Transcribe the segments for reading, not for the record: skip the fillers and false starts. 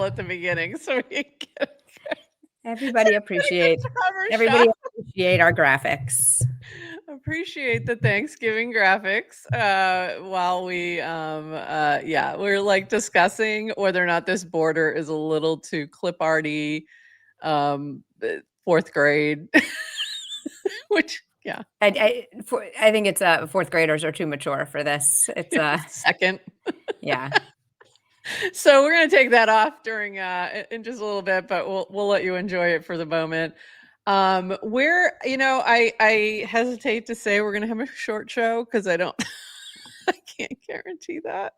at the beginning so we can get Everybody appreciate our graphics. Appreciate the Thanksgiving graphics while we we're like discussing whether or not this border is a little too clip arty, fourth grade, which I think it's fourth graders are too mature for this. It's second. Yeah. So we're going to take that off during in just a little bit, but we'll let you enjoy it for the moment. I hesitate to say we're going to have a short show because I can't guarantee that,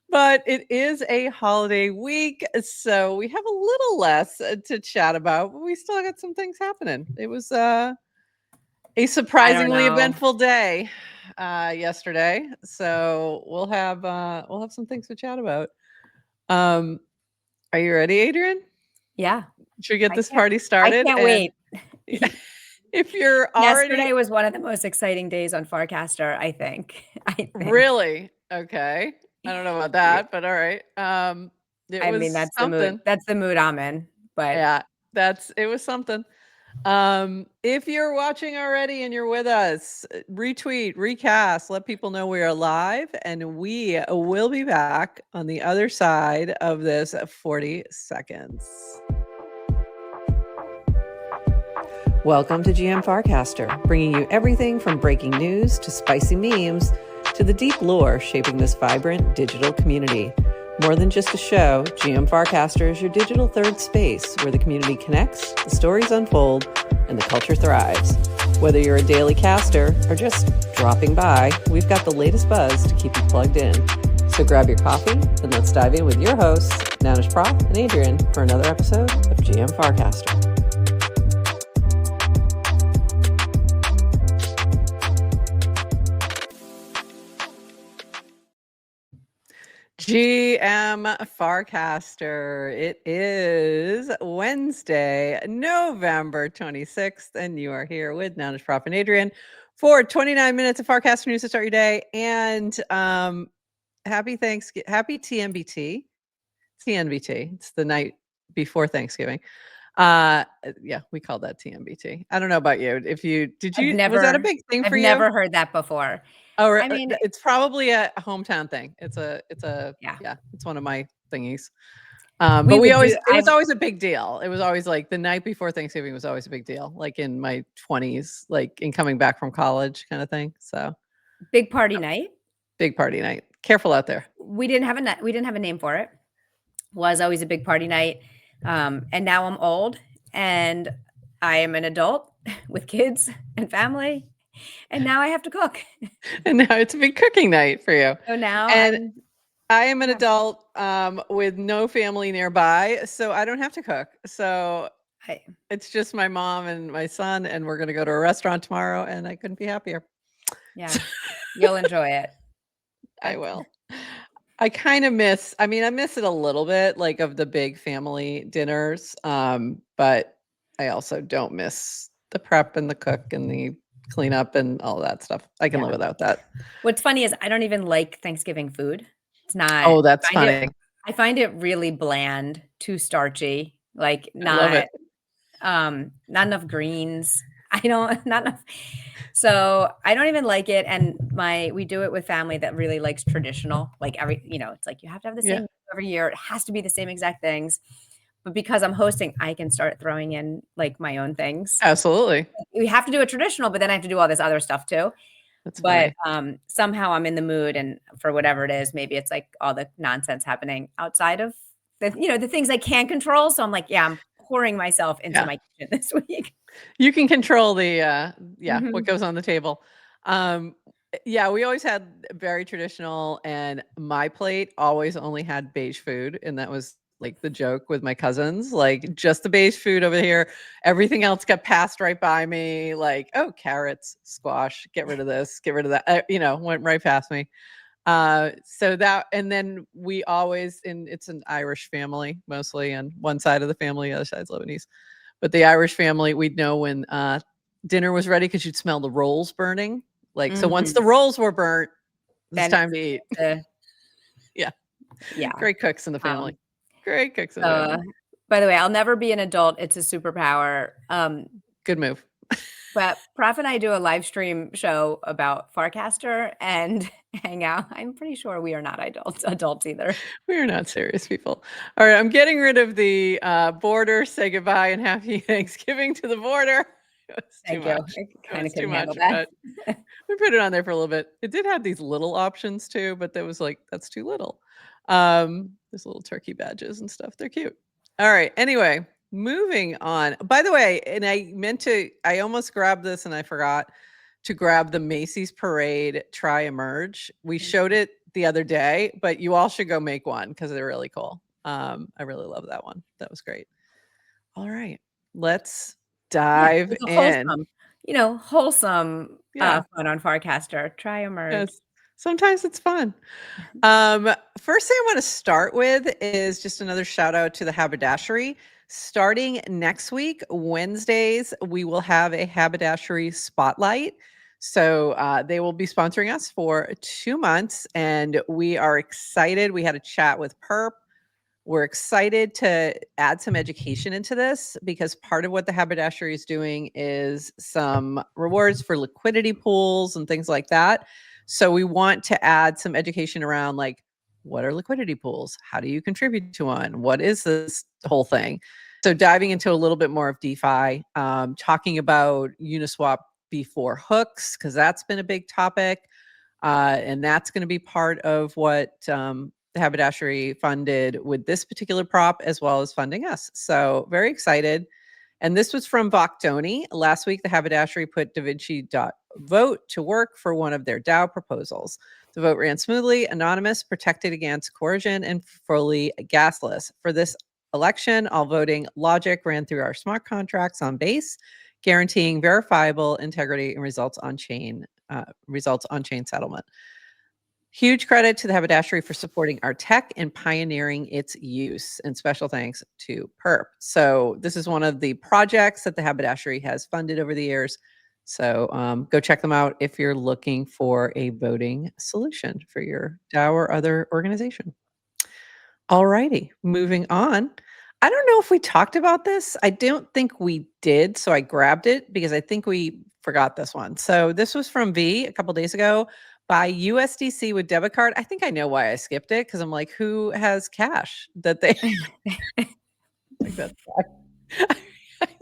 but it is a holiday week, so we have a little less to chat about, but we still got some things happening. It was a surprisingly eventful day yesterday, so we'll have some things to chat about. Are you ready, Adrienne? Yeah. Should we get this party started? I can't wait. If you're already... Yesterday was one of the most exciting days on Farcaster, I think. Really? Okay. I don't know about that, but all right. That's something. That's the mood I'm in. But yeah, it was something. If you're watching already and you're with us, retweet, recast, let people know we are live, and we will be back on the other side of this 40 seconds. Welcome to GM Farcaster, bringing you everything from breaking news to spicy memes to the deep lore shaping this vibrant digital community. More than just a show, GM Farcaster is your digital third space where the community connects, the stories unfold, and the culture thrives. Whether you're a daily caster or just dropping by, we've got the latest buzz to keep you plugged in. So grab your coffee and let's dive in with your hosts, Nanish Prof and Adrienne, for another episode of GM Farcaster. GM Farcaster. It is Wednesday, November 26th, and you are here with Nanish Prof and Adrienne for 29 minutes of Farcaster news to start your day. And happy TNBT. TNBT. It's the night before Thanksgiving. We call that TNBT. I don't know about you. Was that a big thing for you? I've never heard that before. Oh, I mean, it's probably a hometown thing. It's one of my thingies. But it was always a big deal. It was always like the night before Thanksgiving was always a big deal. Like in my 20s, like in coming back from college kind of thing. So big party night. Big party night. Careful out there. We didn't have a name for it. Was always a big party night. And now I'm old and I am an adult with kids and family. And now I have to cook. And now it's a big cooking night for you. So now I am an adult with no family nearby, so I don't have to cook. So it's just my mom and my son, and we're going to go to a restaurant tomorrow, and I couldn't be happier. Yeah, you'll enjoy it. I will. I kind of miss it a little bit, like of the big family dinners, but I also don't miss the prep and the cook and the clean up and all that stuff. I can live without that. What's funny is I don't even like Thanksgiving food. It's not. Oh, that's funny. I find it really bland, too starchy. Like not enough greens. Not enough. So I don't even like it. And we do it with family that really likes traditional. Like it's like you have to have the same every year. It has to be the same exact things. But because I'm hosting, I can start throwing in like my own things. Absolutely. We have to do a traditional, but then I have to do all this other stuff too. That's funny. But somehow I'm in the mood, and for whatever it is, maybe it's like all the nonsense happening outside of the things I can't control. So I'm like, I'm pouring myself into my kitchen this week. You can control the what goes on the table. We always had very traditional, and my plate always only had beige food, and that was like the joke with my cousins, like just the beige food over here. Everything else got passed right by me. Like, oh, carrots, squash, get rid of this, get rid of that. Went right past me. So that, and then we always, it's an Irish family mostly, and one side of the family, the other side's Lebanese. But the Irish family, we'd know when dinner was ready because you'd smell the rolls burning. Like, so once the rolls were burnt, it's time to eat. Yeah. Great cooks in the family. Great cooks and bananas. By the way, I'll never be an adult. It's a superpower. Good move. But Prof and I do a live stream show about Farcaster and hang out. I'm pretty sure we are not adults either. We are not serious people. All right, I'm getting rid of the border. Say goodbye and happy Thanksgiving to the border. It was too Thank you. much. I kind of Too couldn't handle much, that. but we put it on there for a little bit. It did have these little options too, but that was like, that's too little. There's little turkey badges and stuff. They're cute. All right. Anyway, moving on. By the way, and I almost grabbed this and I forgot to grab the Macy's Parade Try Emerge. We showed it the other day, but you all should go make one because they're really cool. I really love that one. That was great. All right. Let's dive it's a in. wholesome fun on Farcaster. Try Emerge. Yes. Sometimes it's fun. First thing I want to start with is just another shout out to the haberdashery. Starting next week, Wednesdays, we will have a haberdashery spotlight. So they will be sponsoring us for 2 months, and we are excited. We had a chat with Perp. We're excited to add some education into this because part of what the haberdashery is doing is some rewards for liquidity pools and things like that. So we want to add some education around like, what are liquidity pools? How do you contribute to one? What is this whole thing? So diving into a little bit more of DeFi, talking about Uniswap before hooks, because that's been a big topic. And that's going to be part of what the haberdashery funded with this particular prop, as well as funding us. So very excited. And this was from Voctoni. Last week, the haberdashery put DaVinci.vote to work for one of their DAO proposals. The vote ran smoothly, anonymous, protected against coercion, and fully gasless. For this election, all voting logic ran through our smart contracts on Base, guaranteeing verifiable integrity and results on chain settlement. Huge credit to the haberdashery for supporting our tech and pioneering its use, and special thanks to Perp. So this is one of the projects that the haberdashery has funded over the years. So go check them out if you're looking for a voting solution for your DAO or other organization. All righty, moving on. I don't know if we talked about this. I don't think we did, so I grabbed it because I think we forgot this one. So this was from V a couple days ago. Buy USDC with debit card. I think I know why I skipped it because I'm like, who has cash that they like that's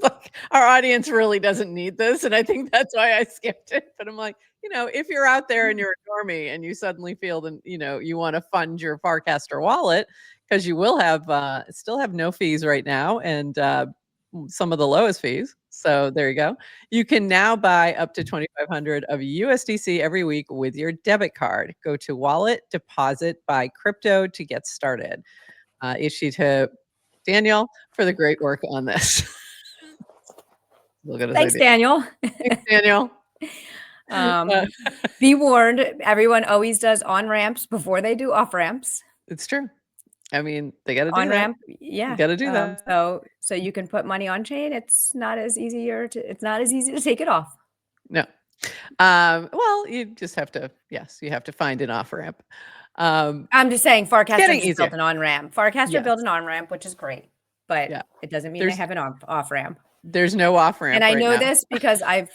like our audience really doesn't need this, and I think that's why I skipped it. But I'm like, if you're out there and you're a normie and you suddenly feel that you want to fund your Farcaster wallet because you will have still have no fees right now and some of the lowest fees. So there you go. You can now buy up to 2,500 of USDC every week with your debit card. Go to Wallet, Deposit, Buy Crypto to get started. Issue to Daniel for the great work on this. Thanks, Daniel. Thanks, Daniel. Be warned, everyone always does on-ramps before they do off-ramps. It's true. I mean, they got to do on-ramp, that. yeah. Got to do that. So you can put money on chain. It's not as easy to take it off. No. Well, you just have to, you have to find an off-ramp. I'm just saying Farcaster just built an on-ramp. Farcaster built an on-ramp, which is great, but it doesn't mean they have an off-ramp. There's no off-ramp. And I know this because I've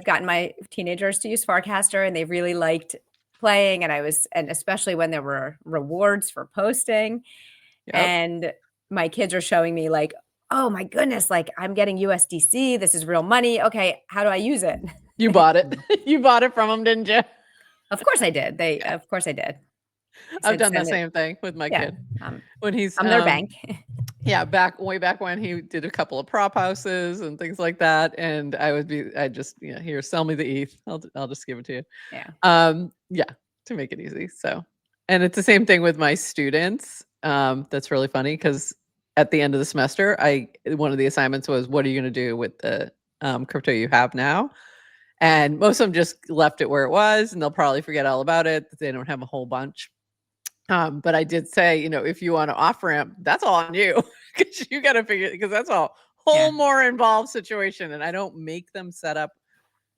gotten my teenagers to use Farcaster and they really liked playing, and especially when there were rewards for posting. And my kids are showing me like, oh my goodness, like I'm getting USDC. This is real money. Okay, how do I use it? You bought it. You bought it from them, didn't you? Of course I did. Of course I did. I've done the same thing with my kid. When he's I'm their bank. Yeah, way back when he did a couple of prop houses and things like that, and I just here, sell me the ETH. I'll just give it to you. Yeah, to make it easy. So, and it's the same thing with my students. That's really funny because at the end of the semester, one of the assignments was, what are you going to do with the crypto you have now? And most of them just left it where it was, and they'll probably forget all about it. They don't have a whole bunch. But I did say, if you want to off ramp, that's all on you because you got to figure, because that's a whole more involved situation. And I don't make them set up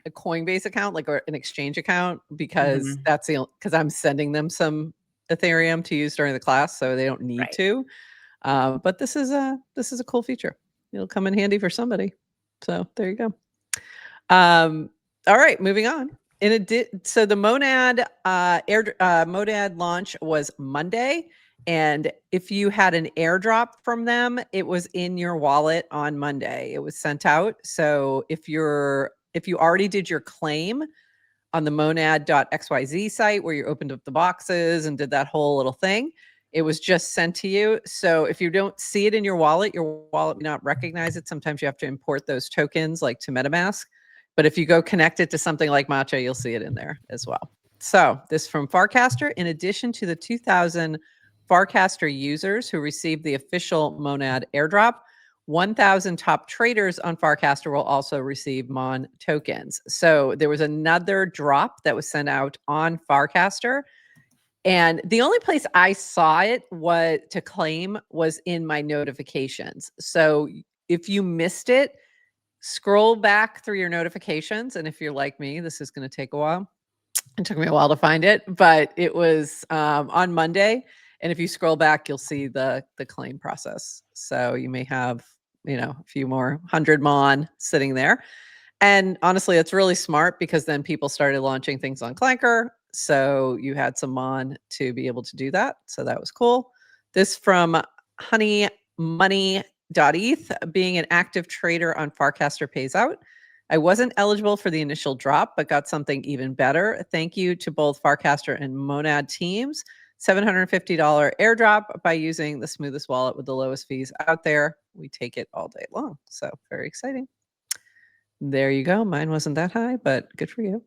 a Coinbase account, like an exchange account, because because I'm sending them some Ethereum to use during the class, so they don't need to. But this is a cool feature. It'll come in handy for somebody. So there you go. All right, moving on. So the Monad Monad launch was Monday, and if you had an airdrop from them, it was in your wallet on Monday. It was sent out. So if you already did your claim on the monad.xyz site where you opened up the boxes and did that whole little thing, it was just sent to you. So if you don't see it in your wallet may not recognize it. Sometimes you have to import those tokens like to MetaMask. But if you go connect it to something like Matcha, you'll see it in there as well. So this from Farcaster. In addition to the 2,000 Farcaster users who received the official Monad airdrop, 1,000 top traders on Farcaster will also receive Mon tokens. So there was another drop that was sent out on Farcaster. And the only place I saw it was to claim was in my notifications. So if you missed it, scroll back through your notifications. And if you're like me, this is going to take a while. It took me a while to find it, but it was on Monday. And if you scroll back, you'll see the claim process. So you may have, a few more 100 Mon sitting there. And honestly, it's really smart because then people started launching things on Clanker. So you had some Mon to be able to do that. So that was cool. This from honeymoney.eth. Being an active trader on Farcaster pays out. I wasn't eligible for the initial drop, but got something even better. Thank you to both Farcaster and Monad teams. $750 airdrop by using the smoothest wallet with the lowest fees out there. We take it all day long. So very exciting. There you go. Mine wasn't that high, but good for you.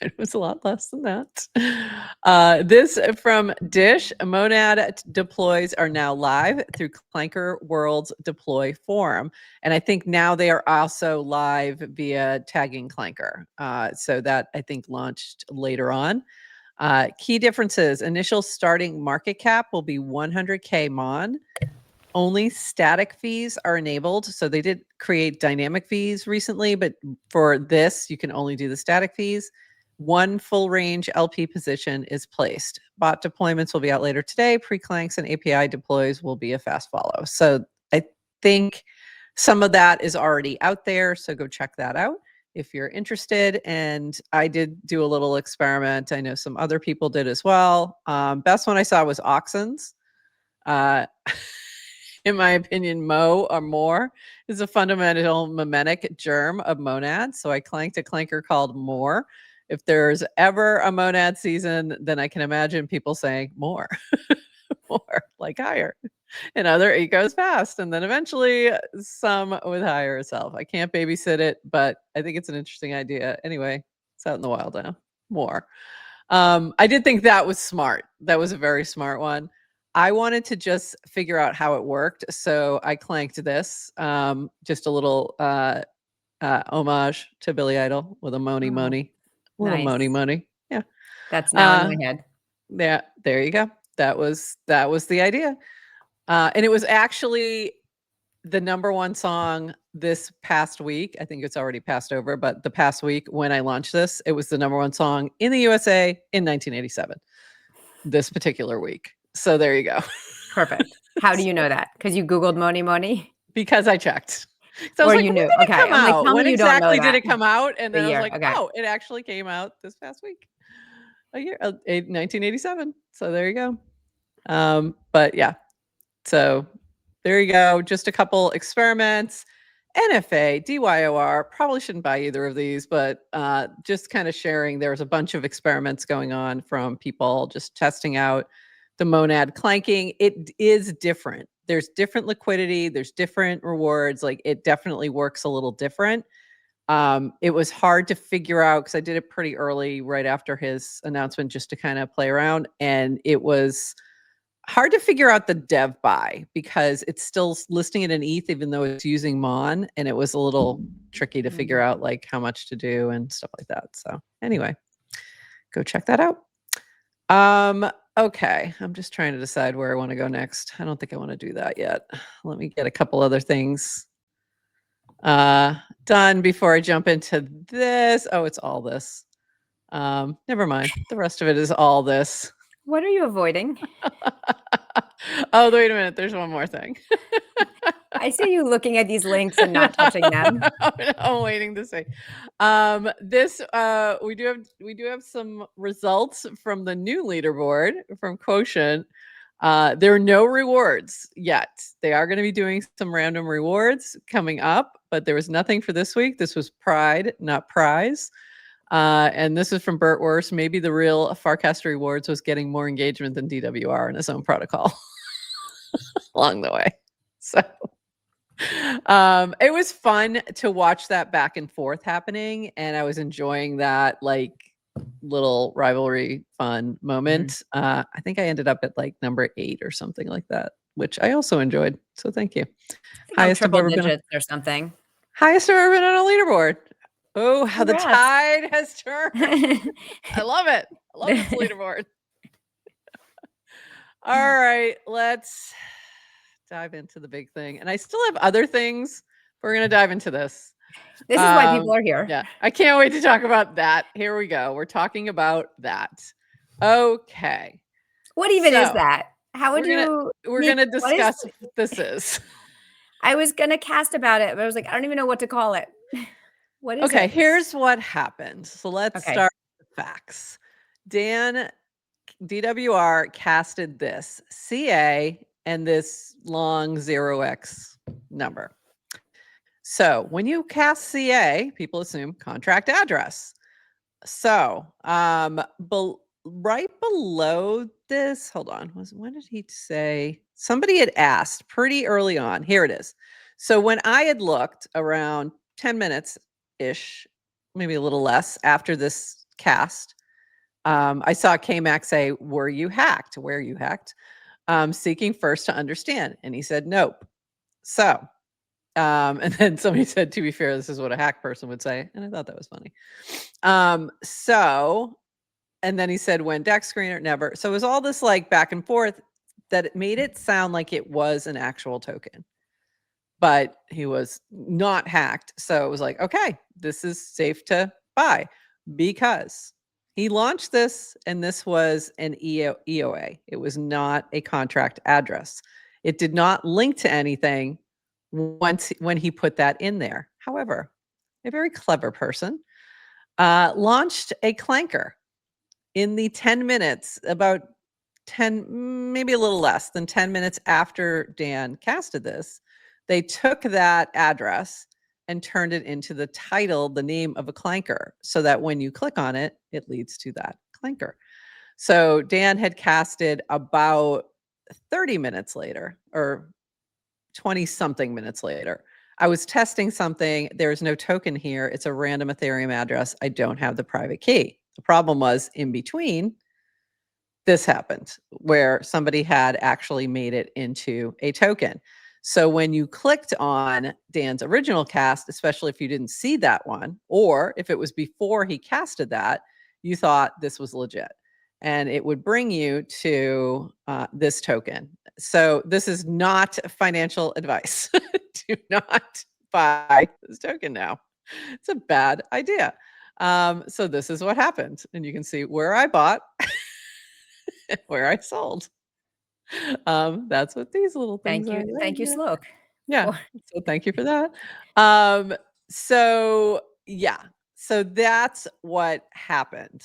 It was a lot less than that. This from Dish. Monad deploys are now live through Clanker World's deploy forum. And I think now they are also live via tagging Clanker. So that I think launched later on. Key differences. Initial starting market cap will be 100K Mon. Only static fees are enabled. So they did create dynamic fees recently, but for this, you can only do the static fees. One full range LP position is placed. Bot deployments will be out later today. Pre-clanks and API deploys will be a fast follow. So I think some of that is already out there. So go check that out if you're interested. And I did do a little experiment. I know some other people did as well. Best one I saw was Oxens. In my opinion, Mo or more is a fundamental memetic germ of monads. So I clanked a clanker called more. If there's ever a monad season, then I can imagine people saying more, more, like higher. And other it goes fast. And then eventually some with higher itself. I can't babysit it, but I think it's an interesting idea. Anyway, it's out in the wild now. More. I did think that was smart. That was a very smart one. I wanted to just figure out how it worked. So I clanked this, just a little homage to Billy Idol with a Moni. Little Nice. Moni. Yeah. That's now in my head. Yeah, there you go. That was the idea. And it was actually the #1 song this past week. I think it's already passed over, but the past week when I launched this, it was the #1 song in the USA in 1987. This particular week. So there you go. Perfect. How do you know that? Because you Googled Moni? Because I checked. So I was Or like, you when knew? did it Okay. come I'm like, out? tell When me you don't know exactly did that. it come out? And then The I was year. like, Okay. oh, it actually came out this past week. A year, 1987. So there you go. But yeah. So there you go. Just a couple experiments. NFA, DYOR, probably shouldn't buy either of these, but just kind of sharing. There's a bunch of experiments going on from people just testing out the monad clanking. It is different. There's different liquidity. There's different rewards. Like it definitely works a little different. It was hard to figure out because I did it pretty early, right after his announcement, just to kind of play around. And it was hard to figure out the dev buy because it's still listing it in ETH, even though it's using Mon. And it was a little tricky to figure out like how much to do and stuff like that. So anyway, go check that out. Okay. I'm just trying to decide where I want to go next. I don't think I want to do that yet. Let me get a couple other things done before I jump into this. Oh, it's all this. Never mind. The rest of it is all this. What are you avoiding? Oh, wait a minute. There's one more thing. I see you looking at these links and not touching them. I'm waiting to say. We do have some results from the new leaderboard from Quotient. There are no rewards yet. They are going to be doing some random rewards coming up, but there was nothing for this week. This was Pride, not Prize. And this is from Burt Worst. Maybe the real Farcaster Rewards was getting more engagement than DWR in his own protocol along the way. So it was fun to watch that back and forth happening, and I was enjoying that like little rivalry fun moment. I think I ended up at like number 8 or something like that, which I also enjoyed. So thank you. I think I'm triple digits or something. Highest I've ever been on a leaderboard. Oh, how the Congrats. tide has turned. I love it. I love this leaderboard. All right, let's dive into the big thing. And I still have other things. We're going to dive into this. This is why people are here. Yeah, I can't wait to talk about that. Here we go. We're talking about that. Okay. What even is that? How would we're going to discuss what this is. I was going to cast about it, but I was like, I don't even know what to call it. What is it? Okay, here's what happened. So let's start with the facts. DWR casted this CA and this long 0x number. So when you cast CA, people assume contract address. So right below this, hold on, when did he say? Somebody had asked pretty early on. Here it is. So when I had looked around 10 minutes-ish, maybe a little less after this cast, I saw K-Mac say, were you hacked? Where you hacked? Seeking first to understand. And he said, nope. So, and then somebody said, to be fair, this is what a hack person would say. And I thought that was funny. And then he said, when deck screener, never. So it was all this like back and forth that it made it sound like it was an actual token. But he was not hacked. So it was like, okay, this is safe to buy because he launched this and this was an EOA. It was not a contract address. It did not link to anything when he put that in there. However, a very clever person launched a Clanker in the 10 minutes, about 10, maybe a little less than 10 minutes after Dan casted this. They took that address and turned it into the title, the name of a Clanker, so that when you click on it, it leads to that Clanker. So Dan had casted about 30 minutes later, or 20 something minutes later. I was testing something. There's no token here. It's a random Ethereum address. I don't have the private key. The problem was in between, this happened where somebody had actually made it into a token. So when you clicked on Dan's original cast, especially if you didn't see that one, or if it was before he casted that, you thought this was legit. And it would bring you to this token. So this is not financial advice. Do not buy this token now. It's a bad idea. So this is what happened. And you can see where I bought, where I sold. That's what these little things are. Thank you, Sloke. Yeah. So thank you for that. So yeah. So that's what happened.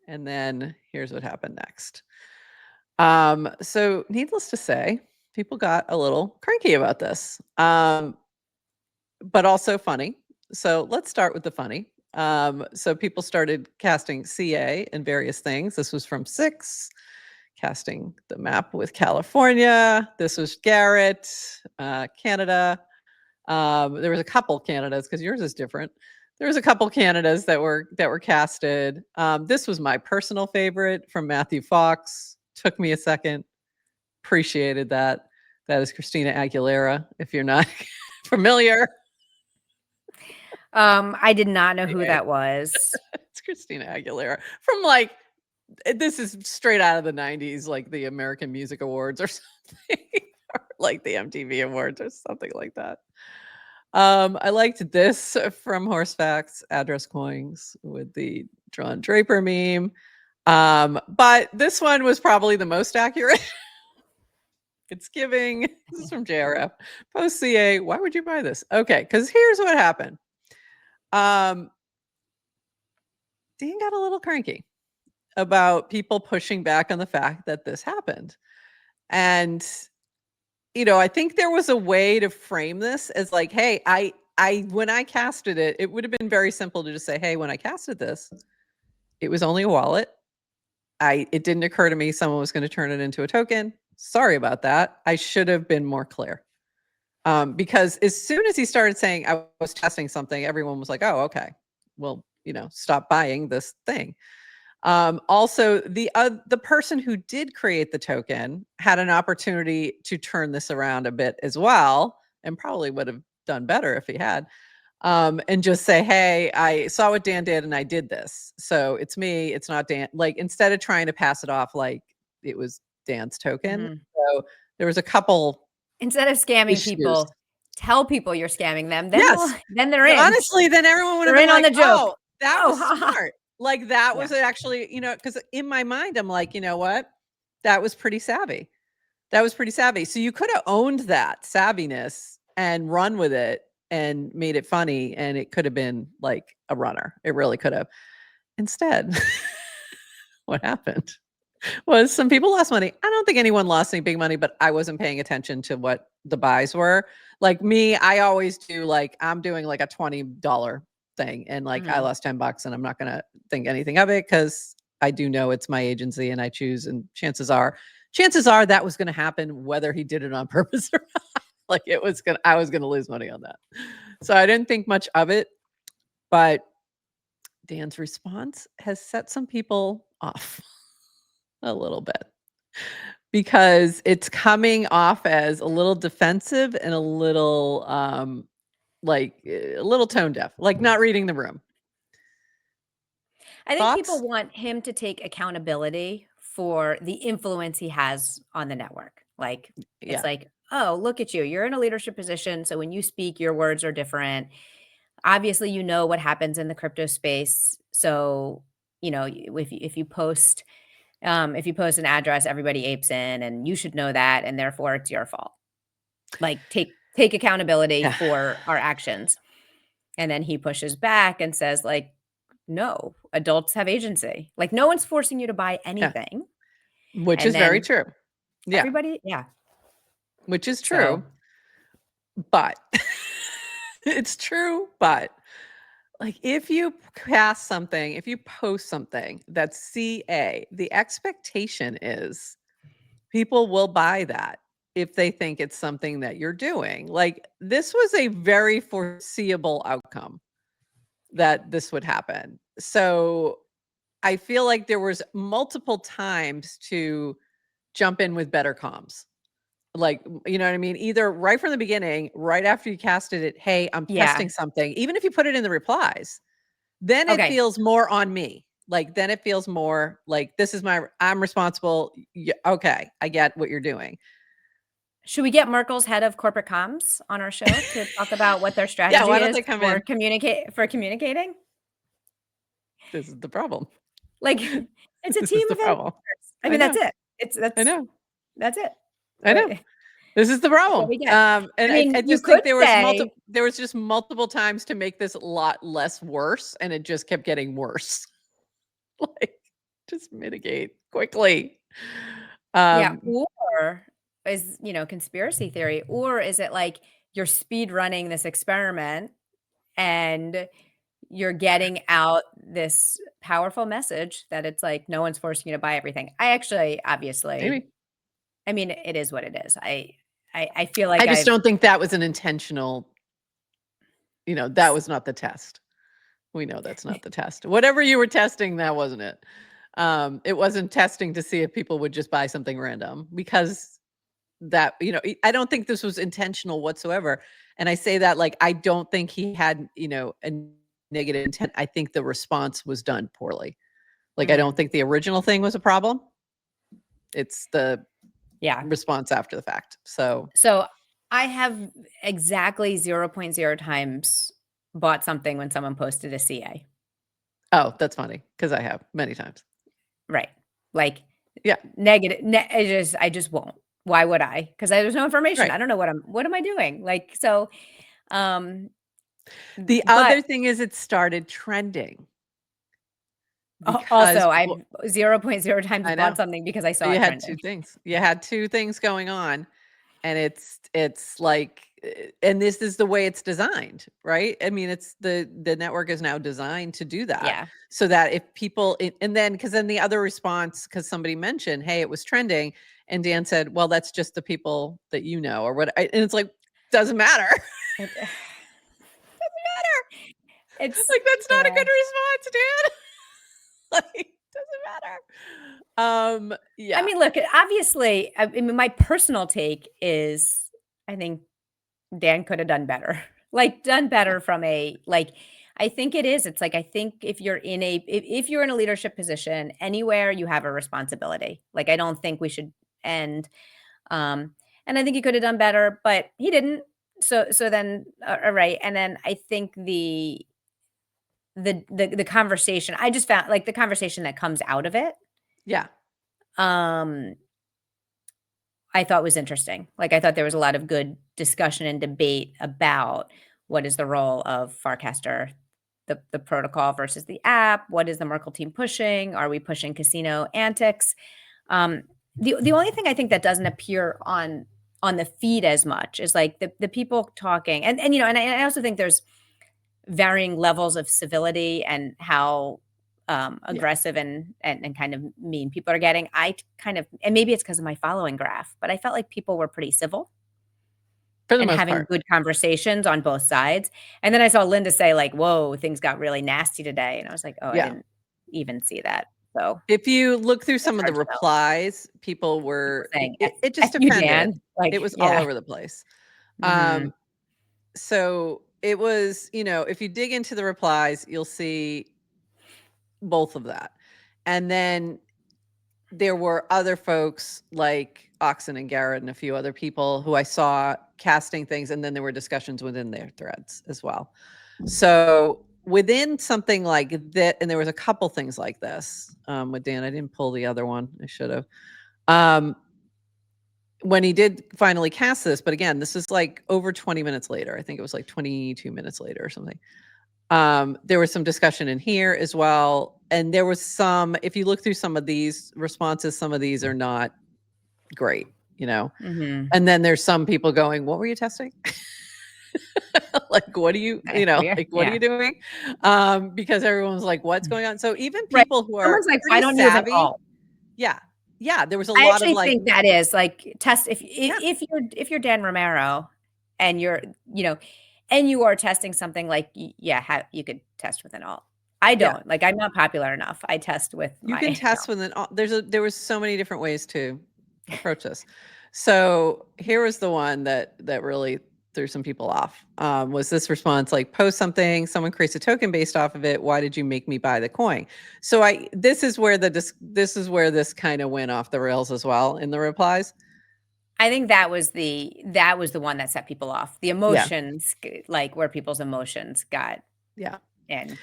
And then here's what happened next. So needless to say, people got a little cranky about this. But also funny. So let's start with the funny. So people started casting CA and various things. This was from 6. Casting the map with California. This was Garrett, Canada. There was a couple Canadas because yours is different. There was a couple Canadas that were casted. This was my personal favorite from Matthew Fox. Took me a second. Appreciated that. That is Christina Aguilera. If you're not familiar, I did not know who that was. It's Christina Aguilera from like. This is straight out of the 90s, like the American Music Awards or something, or like the MTV Awards or something like that. I liked this from Horsefacts, address coins with the Drawn Draper meme. But this one was probably the most accurate. It's giving, this is from JRF, post CA, why would you buy this? Okay, because here's what happened. Dan got a little cranky about people pushing back on the fact that this happened. And, I think there was a way to frame this as like, hey, when I casted it, it would have been very simple to just say, hey, when I casted this, it was only a wallet. It didn't occur to me someone was going to turn it into a token. Sorry about that. I should have been more clear. Because as soon as he started saying I was testing something, everyone was like, oh, okay, well, stop buying this thing. Also, the person who did create the token had an opportunity to turn this around a bit as well, and probably would have done better if he had. And just say, hey, I saw what Dan did and I did this. So it's me, it's not Dan. Like, instead of trying to pass it off like it was Dan's token. So there was a couple Instead of scamming issues. people, tell people you're scamming them. Then Yes. then they're in. Honestly, then everyone would have They're been in on like, the joke. oh, that was smart. Like, that Yeah. was actually, because in my mind, I'm like, you know what? That was pretty savvy. That was pretty savvy. So you could have owned that savviness and run with it and made it funny, and it could have been like a runner. It really could have. Instead, what happened was some people lost money. I don't think anyone lost any big money, but I wasn't paying attention to what the buys were. Like me, I always do, like, I'm doing like a $20 thing, and like I lost $10 and I'm not going to think anything of it because I do know it's my agency and I choose, and chances are that was going to happen whether he did it on purpose or not. Like, I was going to lose money on that. So I didn't think much of it, but Dan's response has set some people off a little bit, because it's coming off as a little defensive and a little like a little tone deaf, like not reading the room. I think Thoughts? people want him to take accountability for the influence he has on the network. Like, it's like, oh, look at you. You're in a leadership position. So when you speak, your words are different. Obviously, you know what happens in the crypto space. So, if you post an address, everybody apes in, and you should know that, and therefore it's your fault. Like, take accountability for our actions. And then he pushes back and says, like, no, adults have agency. Like, no one's forcing you to buy anything. Which And is very then true. Yeah. everybody, Which is true. But it's true, but like, if you cast something, if you post something that's CA, the expectation is people will buy that if they think it's something that you're doing. Like, this was a very foreseeable outcome that this would happen. So I feel like there was multiple times to jump in with better comms. Like, you know what I mean? Either right from the beginning, right after you casted it, hey, I'm testing something. Even if you put it in the replies, then it feels more on me. Like, then it feels more like, this is I'm responsible. Okay, I get what you're doing. Should we get Merkel's head of corporate comms on our show to talk about what their strategy why don't is they come for in? communicating? This is the problem. Like, it's a team of experts. I mean, that's it. I know. That's it. I know. This is the problem. And I mean, I you just think could there was just multiple times to make this a lot less worse, and it just kept getting worse. Like, just mitigate quickly. Or is, conspiracy theory, or is it like you're speed running this experiment and you're getting out this powerful message that it's like, no one's forcing you to buy everything. Obviously, Maybe. I mean, it is what it is. I feel like I just don't think that was an intentional, that was not the test. We know that's not the test. Whatever you were testing, that wasn't it. It wasn't testing to see if people would just buy something random, because that, I don't think this was intentional whatsoever. And I say that, like, I don't think he had, a negative intent. I think the response was done poorly. Like, I don't think the original thing was a problem. It's the response after the fact. So I have exactly 0.0 times bought something when someone posted a CA. Oh, that's funny, because I have many times. Right. Like, Yeah. negative, I just won't. Why would I? Because there's no information. Right. I don't know what am I doing? Like, so, um, The but other thing is it started trending because also I've 0.0 times I bought know. something because I So saw you it had 2 trending. things. You had 2 things going on, and it's like, and this is the way it's designed, right? I mean, it's the network is now designed to do that, Yeah. so that if people and then because then the other response, because somebody mentioned, "Hey, it was trending," and Dan said, "Well, that's just the people that you know," or what, and it's like, doesn't matter. It it's Like, that's not a yeah. good response, Dan. Like, doesn't matter. I Yeah, mean, look, obviously, I mean, my personal take is I think Dan could have done better. Like, done yeah, better from a like, I think it is. It's like, I think if you're in a leadership position anywhere, you have a responsibility. Like, I don't think we should end, um, and I think he could have done better, but he didn't. So then, all right. And then I think the conversation, I just found like the conversation that comes out of it, yeah, um, I thought was interesting. Like, I thought there was a lot of good discussion and debate about what is the role of Farcaster, the protocol versus the app. What is the Merkle team pushing? Are we pushing casino antics? Um, the only thing I think that doesn't appear on the feed as much is like the people talking, and you know, and I also think there's varying levels of civility and how yeah, aggressive and kind of mean people are getting. Kind of, and maybe it's because of my following graph, but I felt like people were pretty civil for the and most having part. good conversations on both sides. And then I saw Linda say like, "Whoa, things got really nasty today," and I was like, "Oh, I Yeah. didn't even see that." So If you look through it's some of the hard to know. replies, people People were saying, it just F you, depended. Dan." It Like, was all yeah. over the place. Mhm. Um, so it was, if you dig into the replies, you'll see both of that. And then there were other folks like Oxen and Garrett and a few other people who I saw casting things, and then there were discussions within their threads as well. So within something like that, and there was a couple things like this with Dan. I didn't pull the other one. I should have. Um, when he did finally cast this, but again, this is like over 20 minutes later. I think it was like 22 minutes later or something. There was some discussion in here as well. And there was some, if you look through some of these responses, some of these are not great, you know. Mhm. And then there's some people going, "What were you testing?" Like, what do you, Weird. like, what are Yeah. you doing? Because everyone's like, what's going on? So even Right. people who are Someone's like, "Why pretty don't you have an savvy, alt?" yeah, yeah, there was a I lot of actually like, think that is, like, test yeah, if you're Dan Romero and you're, you know, and you are testing something like, yeah, you could test with an alt. I yeah. don't, like, I'm not popular enough. I test with You my can test with an there was so many different ways to approach this. So here was the one that really threw some people off. Was this response like, post something, someone creates a token based off of it. Why did you make me buy the coin? So this is where this is where this kind of went off the rails as well in the replies. I think that was the one that set people off. The Yeah. emotions, like, where people's emotions got Yeah. in.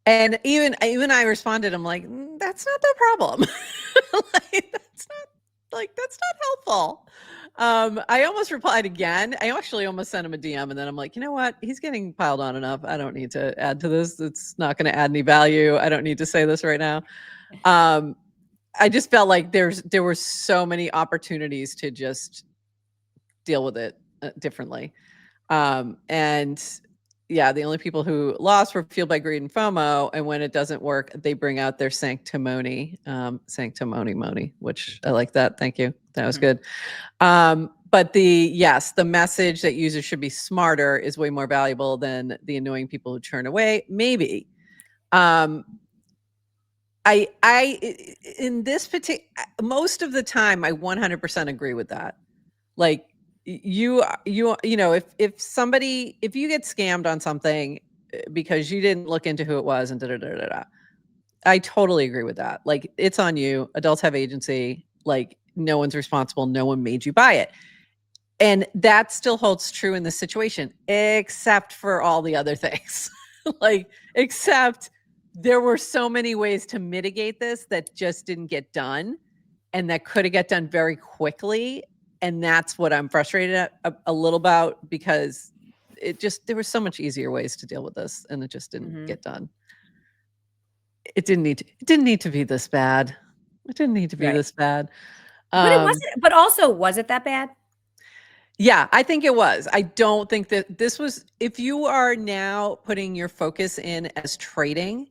And even I responded, I'm like, that's not the problem. That's not helpful. I almost replied again. I actually almost sent him a DM, and then I'm like, you know what? He's getting piled on enough. I don't need to add to this. It's not going to add any value. I don't need to say this right now. Um, I just felt like there were so many opportunities to just deal with it differently. And yeah, the only people who lost were fueled by greed and FOMO. And when it doesn't work, they bring out their sanctimony, which I like that. Thank you. That was Mhm. good. But yes, the message that users should be smarter is way more valuable than the annoying people who churn away. Maybe. Um, in this particular, most of the time, I 100% agree with that. Like, if you get scammed on something because you didn't look into who it was and da da da da da, I totally agree with that. Like, it's on you. Adults have agency. Like, no one's responsible. No one made you buy it. And that still holds true in this situation, except for all the other things. Like, except there were so many ways to mitigate this that just didn't get done, and that could have got done very quickly. And that's what I'm frustrated at a little about, because there were so much easier ways to deal with this, and it just didn't get done. It didn't need to be this bad. It didn't need to be this bad. But it wasn't, but also, was it that bad? Yeah, I think it was. I don't think that this was, if you are now putting your focus in as trading,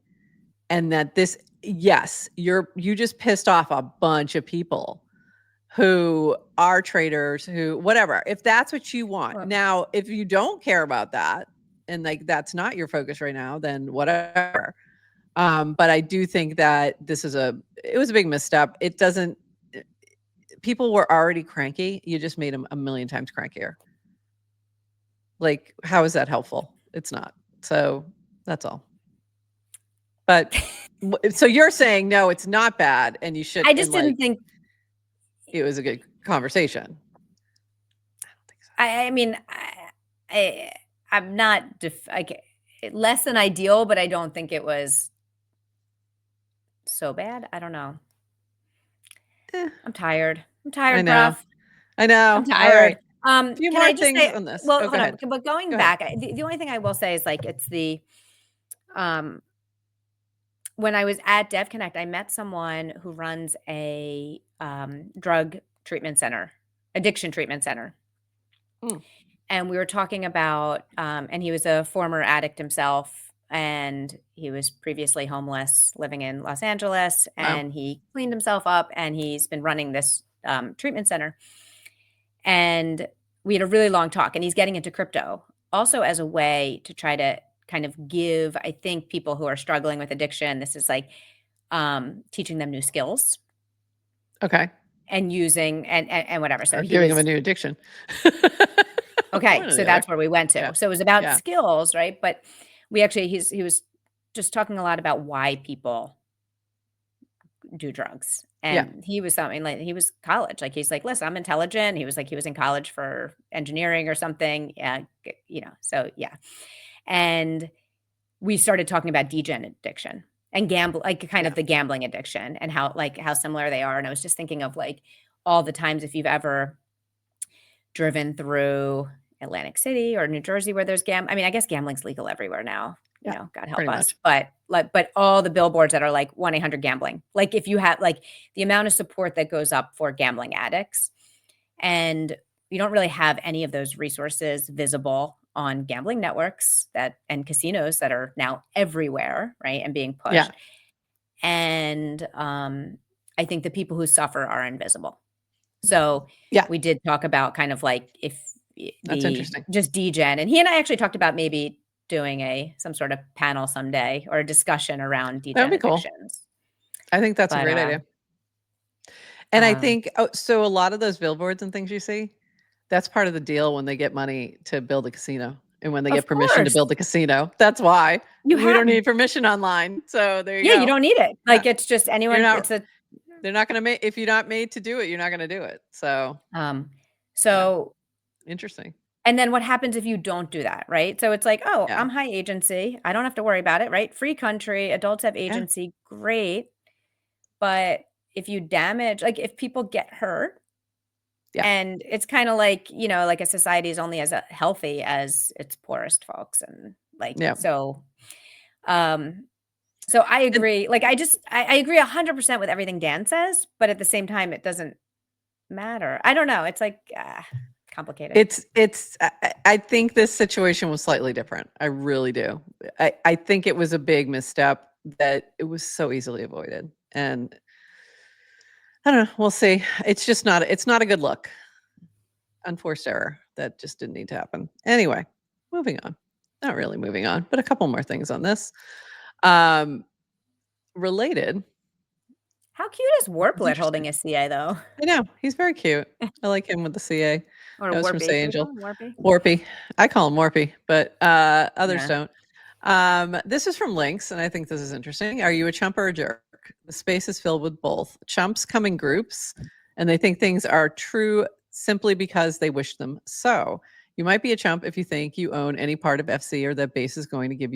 and that this, yes, you just pissed off a bunch of people who are traders, who, whatever, if that's what you want. Well, now, if you don't care about that, and like that's not your focus right now, then whatever. But I do think that it was a big misstep. It doesn't, people were already cranky. You just made them a million times crankier. Like, how is that helpful? It's not. So that's all. But so you're saying, no, it's not bad, and you should. I just didn't think it was a good conversation. I don't think so. I mean, I'm not less than ideal, but I don't think it was so bad. I don't know. I'm tired. I'm tired, I know. Prof. I know. I'm tired. A few Can more I just things say, on this. well, Oh, hold on. But going back, the only thing I will say is, like, it's when I was at DevConnect, I met someone who runs a drug treatment center, addiction treatment center. And we were talking about, and he was a former addict himself, and he was previously homeless, living in Los Angeles, and he cleaned himself up, and he's been running this treatment center. And we had a really long talk, and he's getting into crypto also as a way to try to kind of give, I think, people who are struggling with addiction, this is like teaching them new skills. Okay. And using and whatever. So giving them a new addiction. Okay, so that's where we went to. Yeah. So it was about skills, right? But we actually, he was just talking a lot about why people do drugs. And he was something like, he was college. Like, he's like, listen, I'm intelligent. He was like, he was in college for engineering or something. So yeah. And we started talking about degen addiction and gamble, like kind of the gambling addiction, and how similar they are. And I was just thinking of, like, all the times, if you've ever driven through Atlantic City or New Jersey where there's I mean, I guess gambling's legal everywhere now, God help us. But all the billboards that are like 1-800-gambling, like, if you have, like, the amount of support that goes up for gambling addicts, and you don't really have any of those resources visible on gambling networks and casinos that are now everywhere, right, and being pushed. Yeah. And I think the people who suffer are invisible. So we did talk about kind of like, if that's interesting, just degen, and he and I actually talked about maybe doing some sort of panel someday, or a discussion around degen That'd be cool. addictions. I think that's a great idea. And I think, so a lot of those billboards and things you see, that's part of the deal when they get money to build a casino, and when they get permission to build a casino. That's why we don't need permission online. So there you go. You don't need it. Like, it's just anyone. They're not going to make, if you're not made to do it, you're not going to do it. So, interesting. And then what happens if you don't do that, right? So it's like, I'm high agency. I don't have to worry about it, right? Free country, adults have agency, great. But if you damage, like, if people get hurt, and it's kind of like, like, a society is only as healthy as its poorest folks. And so I agree. Like, I agree 100% with everything Dan says, but at the same time, it doesn't matter. I don't know. It's like complicated. I think this situation was slightly different. I really do. I think it was a big misstep that it was so easily avoided. And I don't know. We'll see. It's just not a good look. Unforced error. That just didn't need to happen. Anyway, moving on. Not really moving on, but a couple more things on this. Related. How cute is Warplet holding a CA, though? I know. He's very cute. I like him with the CA. Or That was from Warpy. Say Angel. Warpy. I call him Warpy, but others don't. This is from Lynx, and I think this is interesting. Are you a chump or a jerk? The space is filled with both. Chumps come in groups, and they think things are true simply because they wish them so. You might be a chump if you think you own any part of FC or that base is going to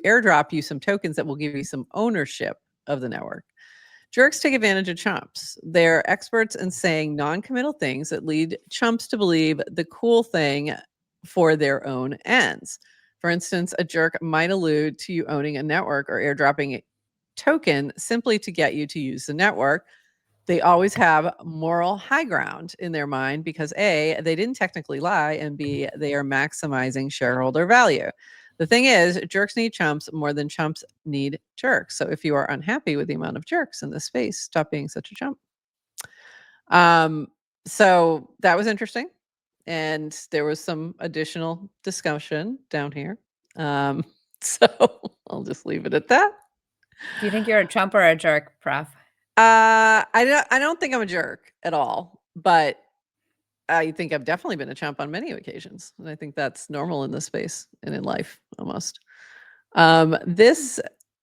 airdrop you some tokens that will give you some ownership of the network. Jerks take advantage of chumps. They're experts in saying non-committal things that lead chumps to believe the cool thing for their own ends. For instance, a jerk might allude to you owning a network or airdropping a token simply to get you to use the network. They always have moral high ground in their mind because A, they didn't technically lie, and B, they are maximizing shareholder value. The thing is, jerks need chumps more than chumps need jerks. So if you are unhappy with the amount of jerks in this space, stop being such a chump. So that was interesting. And there was some additional discussion down here. So I'll just leave it at that. Do you think you're a chump or a jerk, Prof? I don't think I'm a jerk at all, but I think I've definitely been a chump on many occasions, and I think that's normal in this space and in life almost. This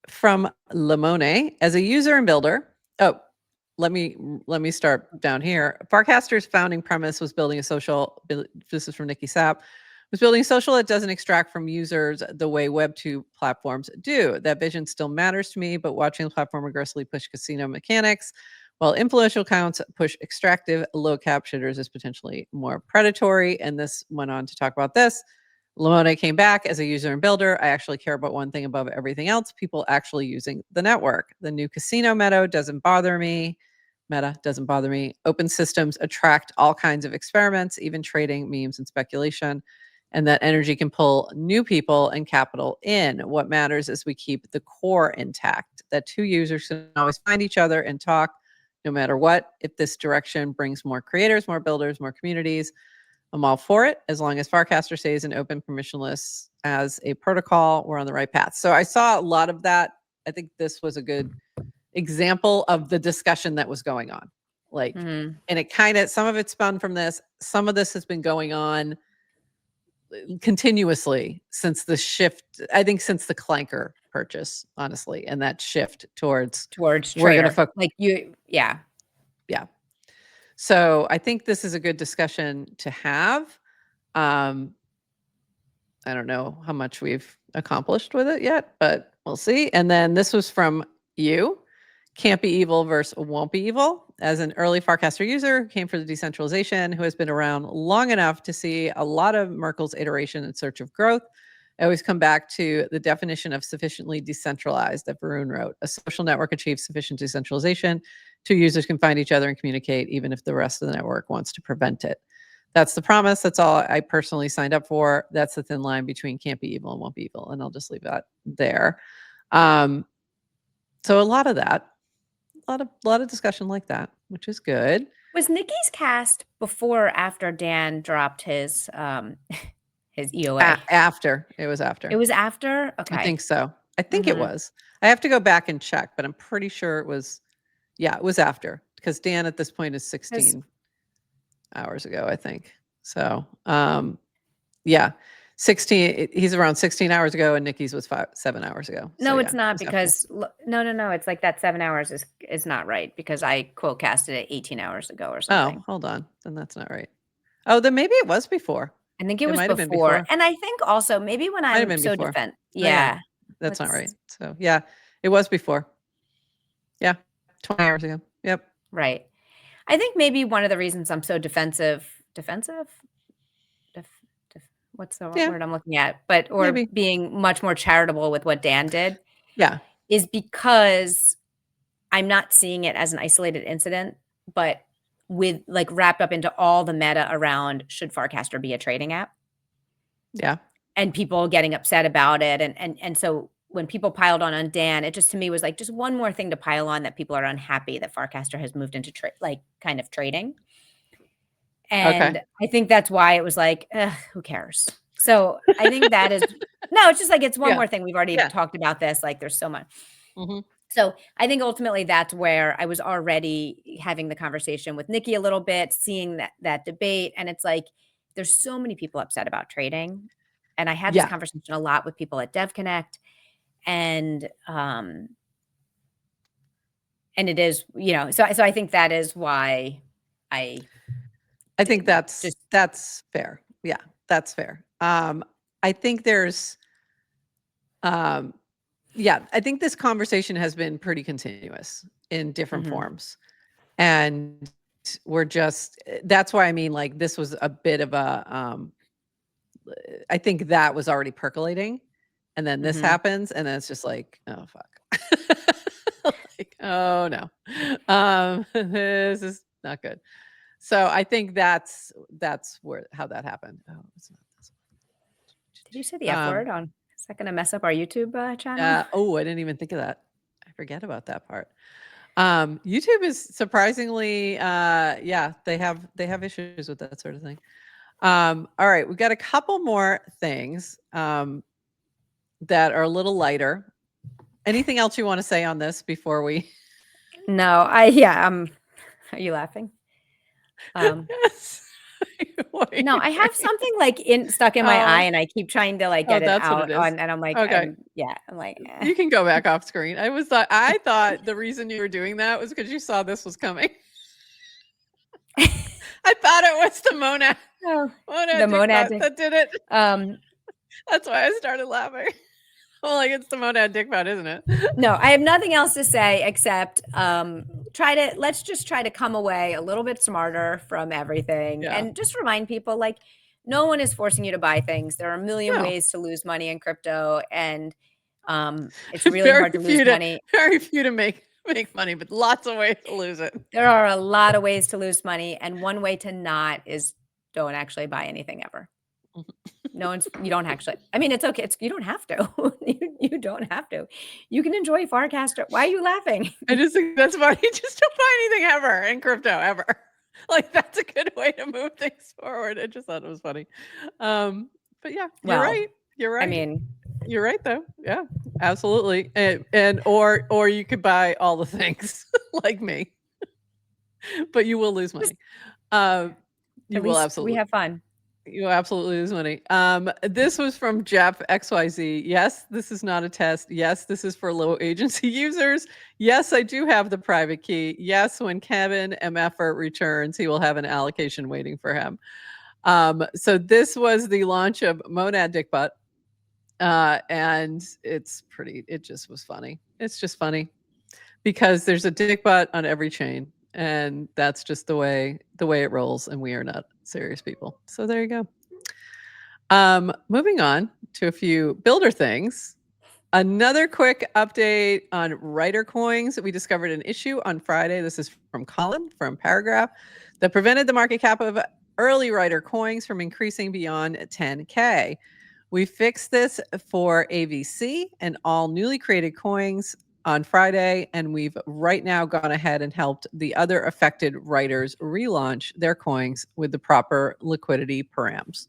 from Limone as a user and builder. Oh, let me start down here. Farcaster's founding premise was building a social. This is from Nikki Sapp. Was building a social that doesn't extract from users the way Web2 platforms do. That vision still matters to me, but watching the platform aggressively push casino mechanics while influential accounts push extractive low cap shitters is potentially more predatory. And this went on to talk about this. Limone came back as a user and builder. I actually care about one thing above everything else, people actually using the network. The new casino meta doesn't bother me. Open systems attract all kinds of experiments, even trading, memes, and speculation. And that energy can pull new people and capital in. What matters is we keep the core intact, that two users can always find each other and talk no matter what. If this direction brings more creators, more builders, more communities, I'm all for it. As long as Farcaster stays an open permissionless as a protocol, we're on the right path. So I saw a lot of that. I think this was a good example of the discussion that was going on. Like, and it kind of, some of it spun from this. Some of this has been going on continuously since the shift, I think since the Clanker purchase, honestly, and that shift towards we're going to focus. Like you, yeah. Yeah. So I think this is a good discussion to have. I don't know how much we've accomplished with it yet, but we'll see. And then this was from you. Can't be evil versus won't be evil. As an early Farcaster user who came for the decentralization, who has been around long enough to see a lot of Merkel's iteration in search of growth, I always come back to the definition of sufficiently decentralized that Varun wrote. A social network achieves sufficient decentralization. Two users can find each other and communicate, even if the rest of the network wants to prevent it. That's the promise. That's all I personally signed up for. That's the thin line between can't be evil and won't be evil. And I'll just leave that there. So a lot of that. A lot of discussion like that, which is good. Was Nikki's cast before or after Dan dropped his his EOA? After. It was after. It was after? Okay. I think so. I think it was. I have to go back and check, but I'm pretty sure it was, yeah, it was after, because Dan at this point is 16 hours ago, I think. So, yeah. 16, he's around 16 hours ago, and Nikki's was 7 hours ago. No, so, it's yeah, not, because no. It's like that 7 hours is not right, because I quote casted it 18 hours ago or something. Oh, hold on. Then that's not right. Oh, then maybe it was before. I think it was might have been before. And I think also maybe when Might have I'm been so before. yeah. That's not right. So yeah, it was before. Yeah, 20 hours ago. Yep. Right. I think maybe one of the reasons I'm so defensive, what's the word I'm looking at? But Maybe. being much more charitable with what Dan did. Yeah. Is because I'm not seeing it as an isolated incident, but with like wrapped up into all the meta around should Farcaster be a trading app? Yeah. And people getting upset about it. And so when people piled on Dan, it just to me was like just one more thing to pile on, that people are unhappy that Farcaster has moved into kind of trading. And I think that's why it was like, who cares? So I think that is, no, it's just like, it's one more thing. We've already talked about this. Like there's so much. So I think ultimately that's where I was already having the conversation with Nikki a little bit, seeing that debate. And it's like, there's so many people upset about trading. And I had this conversation a lot with people at DevConnect, and it is, so I think that is why I think that's fair. Yeah, that's fair. I think there's, yeah, I think this conversation has been pretty continuous in different forms. And we're just, that's why I mean, like, this was a bit of a, I think that was already percolating. And then this happens, and then it's just like, oh, fuck. Like, oh, no. This is not good. So I think that's how that happened. Oh, it's not this one. Did you say the F word on? Is that going to mess up our YouTube channel? Oh, I didn't even think of that. I forget about that part. YouTube is surprisingly, yeah, they have issues with that sort of thing. All right, we've got a couple more things that are a little lighter. Anything else you want to say on this before we? No, are you laughing? Yes. No, I have something like stuck in my eye, and I keep trying to like get it that's what out it is. and I'm like, Okay. I'm like, You can go back off screen. I thought the reason you were doing that was because you saw this was coming. I thought it was the monad. Oh, The monad that did it. That's why I started laughing. Well, like, it's the monad dickpot, isn't it? No, I have nothing else to say except let's just try to come away a little bit smarter from everything, and just remind people, like, no one is forcing you to buy things. There are a million ways to lose money in crypto, and it's really hard to lose money. Very few to make money, but lots of ways to lose it. There are a lot of ways to lose money, and one way to not is don't actually buy anything ever. You don't actually, I mean, it's okay. You don't have to. You don't have to. You can enjoy Farcaster. Why are you laughing? I just think that's funny. Just don't buy anything ever in crypto, ever. Like, that's a good way to move things forward. I just thought it was funny. But yeah, you're right. You're right. I mean, you're right though. Yeah, absolutely. And or you could buy all the things like me, but you will lose money. You will absolutely. We have fun. You absolutely lose money. This was from Jeff XYZ. Yes, this is not a test. Yes, this is for low agency users. Yes, I do have the private key. Yes, when Kevin MFer returns, he will have an allocation waiting for him. So this was the launch of Monad Dickbutt. And it just was funny. It's just funny because there's a dickbutt on every chain, and that's just the way it rolls, and we are not serious people. So there you go. Moving on to a few builder things. Another quick update on writer coins. We discovered an issue on Friday. This is from Colin from Paragraph that prevented the market cap of early writer coins from increasing beyond 10K. We fixed this for AVC and all newly created coins on Friday, and we've right now gone ahead and helped the other affected writers relaunch their coins with the proper liquidity params.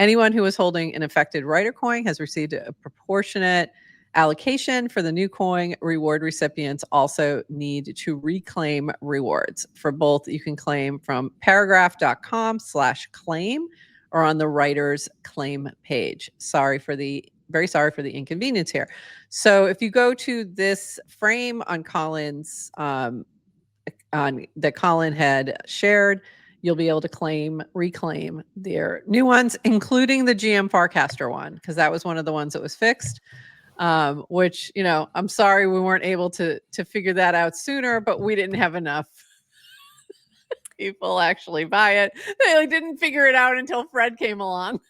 Anyone who is holding an affected writer coin has received a proportionate allocation for the new coin. Reward recipients also need to reclaim rewards. For both, you can claim from paragraph.com/claim or on the writer's claim page. Very sorry for the inconvenience here. So if you go to this frame on Colin's, that Colin had shared, you'll be able to reclaim their new ones, including the GM Farcaster one, because that was one of the ones that was fixed. Which, I'm sorry we weren't able to figure that out sooner, but we didn't have enough people actually buy it. They didn't figure it out until Fred came along.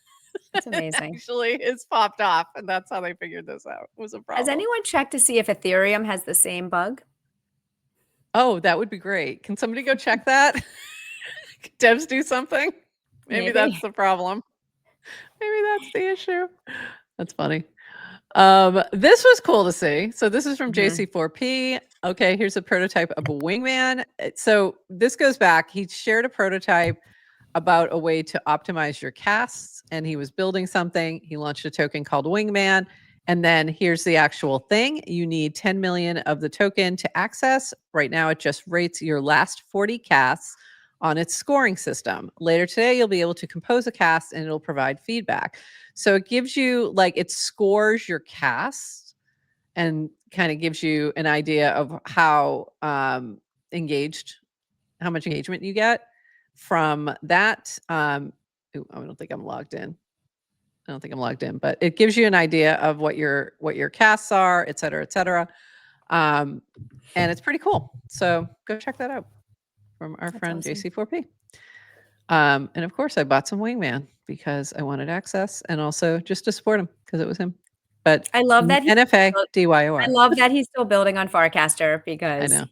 That's amazing. Actually, it's popped off, and that's how they figured this out. It was a problem. Has anyone checked to see if Ethereum has the same bug? Oh, that would be great. Can somebody go check that? Devs do something? Maybe that's the problem. Maybe that's the issue. That's funny. This was cool to see. So this is from JC4P. Okay, here's a prototype of a wingman. So this goes back. He shared a prototype about a way to optimize your casts, and he was building something. He launched a token called Wingman. And then here's the actual thing. You need 10 million of the token to access. Right now, it just rates your last 40 casts on its scoring system. Later today, you'll be able to compose a cast and it'll provide feedback. So it gives you, it scores your cast and kind of gives you an idea of how much engagement you get from that. Ooh, I don't think I'm logged in. I don't think I'm logged in, but it gives you an idea of what your casts are, et cetera, et cetera. And it's pretty cool. So go check that out from our friend awesome. JC4P. And of course, I bought some Wingman because I wanted access and also just to support him because it was him. But I love that NFA I DYOR. love that he's still building on Farcaster I because know.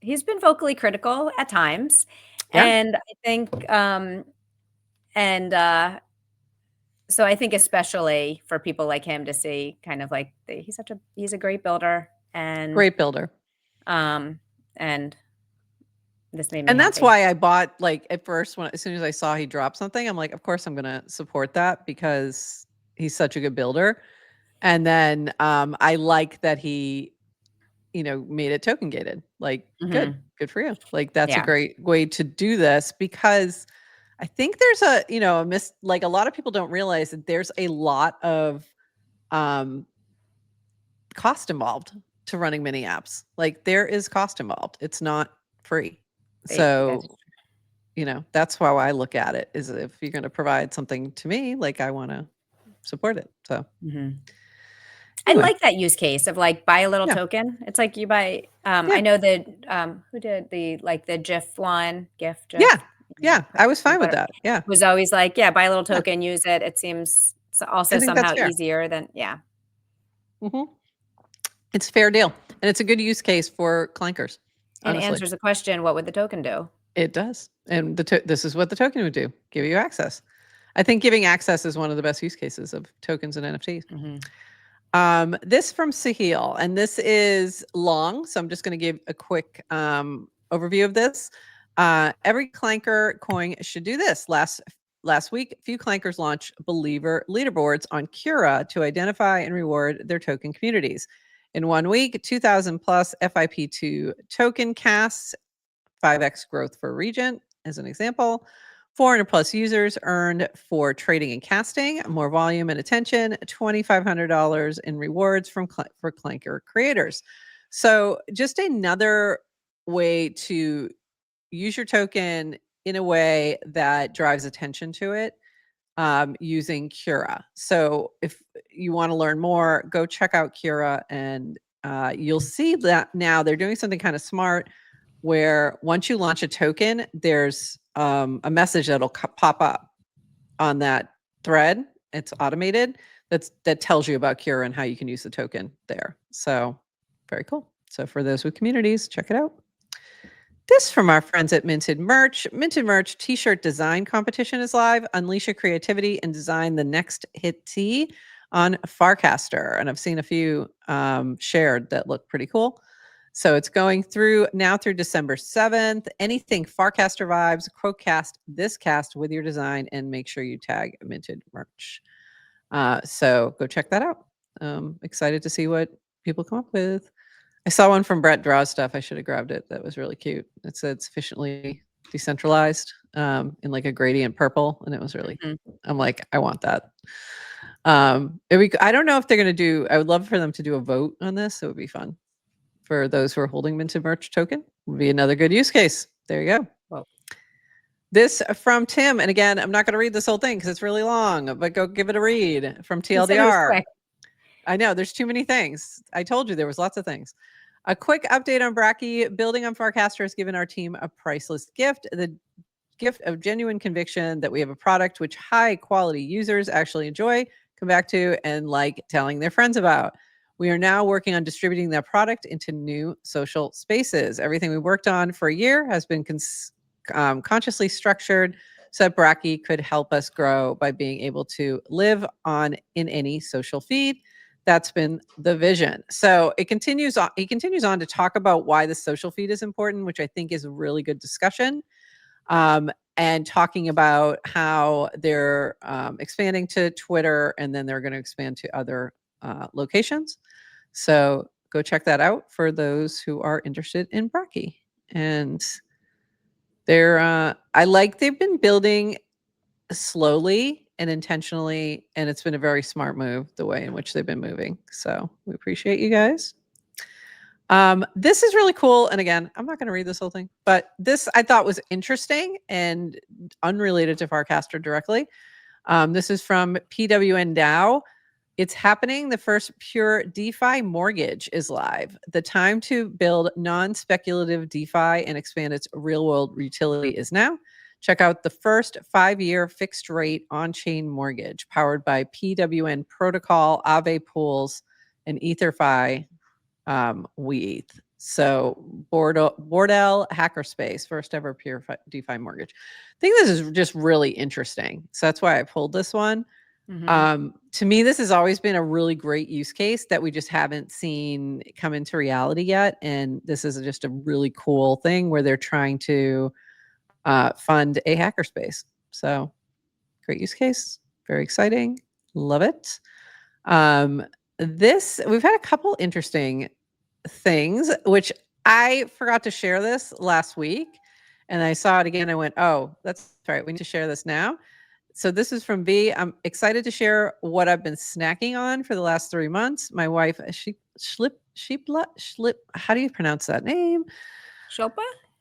he's been vocally critical at times, Yeah. and I think, and, so I think especially for people like him to see kind of like he's a great builder, and, Great builder. and this made me And that's happy. why I bought, like, at first, as soon as I saw he dropped something, I'm like, of course I'm gonna support that because he's such a good builder. And then I like that he, made it token gated. Like, good for you. Like, that's a Yeah. great way to do this because I think there's like a lot of people don't realize that there's a lot of um cost involved to running mini apps. Like, there is cost involved. It's not free. That's So that's how I look at it, is if you're going to provide something to me, like, I want to support it. So I anyway, like that use case of, like, buy a little yeah, token. It's like you buy, yeah, I know that, who did the GIF one? GIF, yeah, yeah, yeah. I was fine with that. Yeah, was always like, "Yeah, buy a little yeah. token, use it." It seems also I think that's somehow fair. easier than yeah. hmm It's a fair deal, and it's a good use case for clankers. And Honestly, answers the question, "What would the token do?" it does, and this is what the token would do: give you access. I think giving access is one of the best use cases of tokens and NFTs. Mhm. This from Sahil, and this is long, so I'm just going to give a quick overview of this. Every Clanker coin should do this. Last week, a few Clankers launched believer leaderboards on Cura to identify and reward their token communities. In 1 week, 2,000 plus FIP2 token casts, 5x growth for Regent, as an example. 400 plus users earned for trading and casting, more volume and attention, $2,500 in rewards for Clanker creators. So just another way to use your token in a way that drives attention to it, using Cura. So if you want to learn more, go check out Cura, and you'll see that now they're doing something kind of smart where once you launch a token, there's a message that'll pop up on that thread. It's automated. That tells you about Cura and how you can use the token there. So very cool. So for those with communities, check it out. This from our friends at Minted Merch. Minted Merch t-shirt design competition is live. Unleash your creativity and design the next hit tee on Farcaster. And I've seen a few shared that look pretty cool. So it's going through December 7th. Anything Farcaster vibes, quote this cast with your design and make sure you tag Minted Merch. So go check that out. Excited to see what people come up with. I saw one from Brett Draws stuff. I should have grabbed it. That was really cute. It said sufficiently decentralized, in like a gradient purple, and it was really. I'm like, I want that. I don't know if they're gonna do. I would love for them to do a vote on this. It would be fun for those who are holding Minted Merch token. Would be another good use case. There you go. Well, This from Tim, and again, I'm not going to read this whole thing because it's really long, but go give it a read from he said it was TLDR. quick. I know there's too many things. I told you there was lots of things. A quick update on Bracky. Building on Farcaster has given our team a priceless gift, the gift of genuine conviction that we have a product which high quality users actually enjoy, come back to, and like telling their friends about. We are now working on distributing that product into new social spaces. Everything we worked on for a year has been consciously structured so that Bracky could help us grow by being able to live on in any social feed. That's been the vision. So it continues on. He continues on to talk about why the social feed is important, which I think is a really good discussion. And talking about how they're expanding to Twitter, and then they're going to expand to other locations. So go check that out for those who are interested in Bracky. And they've been building slowly and intentionally, and it's been a very smart move the way in which they've been moving. So we appreciate you guys. This is really cool. And again, I'm not going to read this whole thing, but this I thought was interesting and unrelated to Farcaster directly. This is from PWN DAO. It's happening. The first pure DeFi mortgage is live. The time to build non-speculative DeFi and expand its real-world utility is now. Check out the first 5-year fixed rate on-chain mortgage powered by PWN Protocol, Aave Pools, and EtherFi WeEth. So Bordell Hackerspace, first ever pure DeFi mortgage. I think this is just really interesting. So that's why I pulled this one. To me, this has always been a really great use case that we just haven't seen come into reality yet. And this is just a really cool thing where they're trying to fund a hackerspace. So great use case. Very exciting. Love it. We've had a couple interesting things, which I forgot to share this last week. And I saw it again. I went, oh, that's right. We need to share this now. So this is from V. I'm excited to share what I've been snacking on for the last 3 months. My wife, how do you pronounce that name?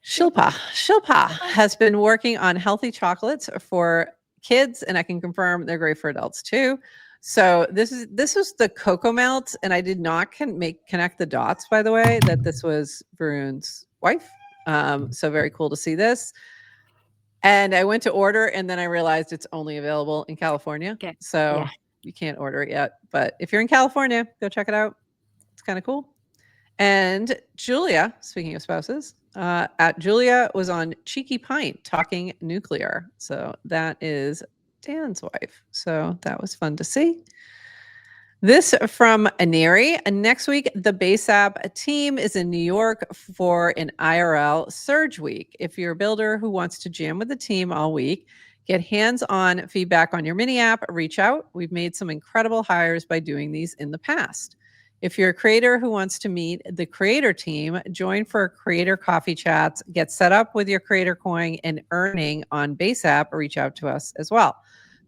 Shilpa has been working on healthy chocolates for kids, and I can confirm they're great for adults too. So this was the cocoa melt, and I did not connect the dots, by the way, that this was Varun's wife. So very cool to see this. And I went to order, and then I realized it's only available in California. Okay. So you can't order it yet. But if you're in California, go check it out. It's kind of cool. And Julia, speaking of spouses, Julia was on Cheeky Pint talking nuclear. So that is Dan's wife. So that was fun to see. This from Aneri. Next week, the BaseApp team is in New York for an IRL Surge Week. If you're a builder who wants to jam with the team all week, get hands-on feedback on your mini app, reach out. We've made some incredible hires by doing these in the past. If you're a creator who wants to meet the creator team, join for creator coffee chats, get set up with your creator coin and earning on BaseApp, or reach out to us as well.